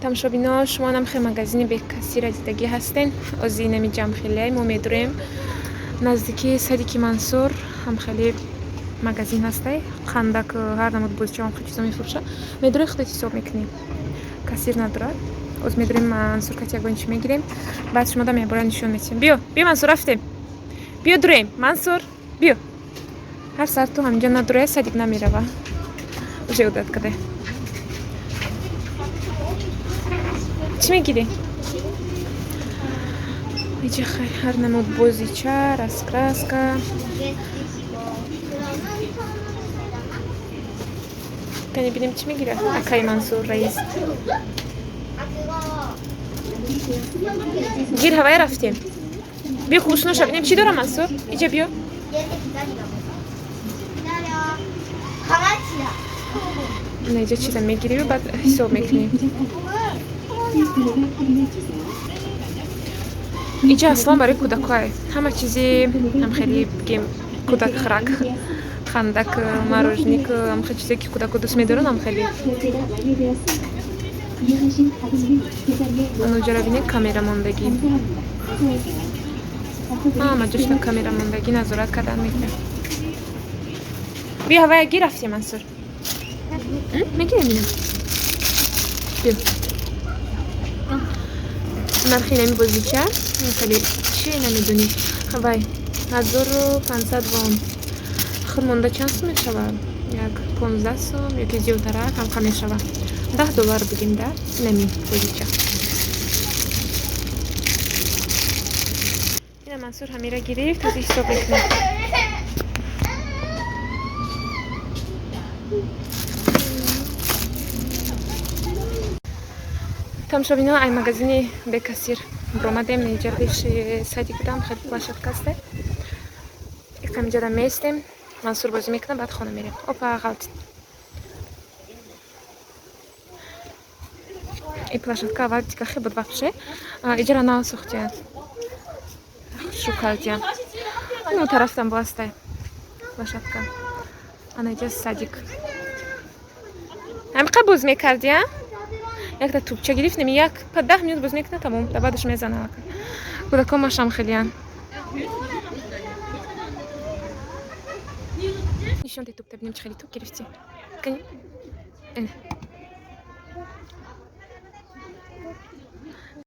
тамошобино, шумо намхе магазини Бекасира дидагӣ ҳастен. Ози нами ҷамхелияи мо медурем. Наздики Садики Мансур ҳам хеле магазин ҳастай. Қандак ҳар намуд бозича ҳам чизо мефурӯша. Медуре худат ҳисоб мекунӣ. Кассир надорад. Оз медурем Мансур кати ягон чӣ мегирем. Баъд шумо дам ябора нишон метиҳем. Биё, биё Мансур рафтем. Биё дурем. Мансур, биё. Ҳар сар ту ҳамҷо надуре, Садик намерава. Уже удат каде. Чӣ мегирӣ? Иҷа ҳар намуд бозича, раскраска. Кани бинем чӣ мегирад? Акаи Мансур раис. Гир ҳавай рафтем. Биё хушноша бинем чӣ дорам Мансур? Иҷа биё. Иҷа чиза мегирӣ баъд ҳисоб мекунӣ. Иҷа аслан барои кӯдакое. Ҳама чизи ҳам хеле бигем кӯдакхӯрак, хандак, мороженик, ҳам хеле чизе ки кӯдако дӯст медоранд ҳам хеле. Оноҷара бинед камерамондагӣ. Ҳама ҷошта камерамондагӣ назорат кардан мекунад. Биё ҳавая гир рафтем Мансур. Мегирем бинем. Биё. нархи нами бозича хеле чӣ намедонӣ. Ҳавай 1500 вон. Ахир монда чанд сум мешавад? Як 15 сум ёки зиёдтарак ҳам кам мешавад. $10 бигем да нами бозича. ина Мансур ҳамира гирифт, ҳозир ҳисоб мекунем. тамошобино ай магазини Бекасир бромадем. Неҷа пеши Садик будам, хеле площадка аста. Камҷада меистем. Мансур бозӣ мекунад, баъд хона мерем. Опа ғалт. И площадка аввал дика хеле буд вақт ше. Иҷара нав сохтиян. Шукалтиян. Ну тараф там властай. Площадка. Ана иҷа Садик. Ҳамиқа боз мекардия? Як та тупча гирифтем, як па 10 минут боз мекунад тамом. Да баъдаш мезана. Кӯдаконаш ҳам хелиян. Нишон те туп табинем чӣ хеле туп гирифтӣ. Кани.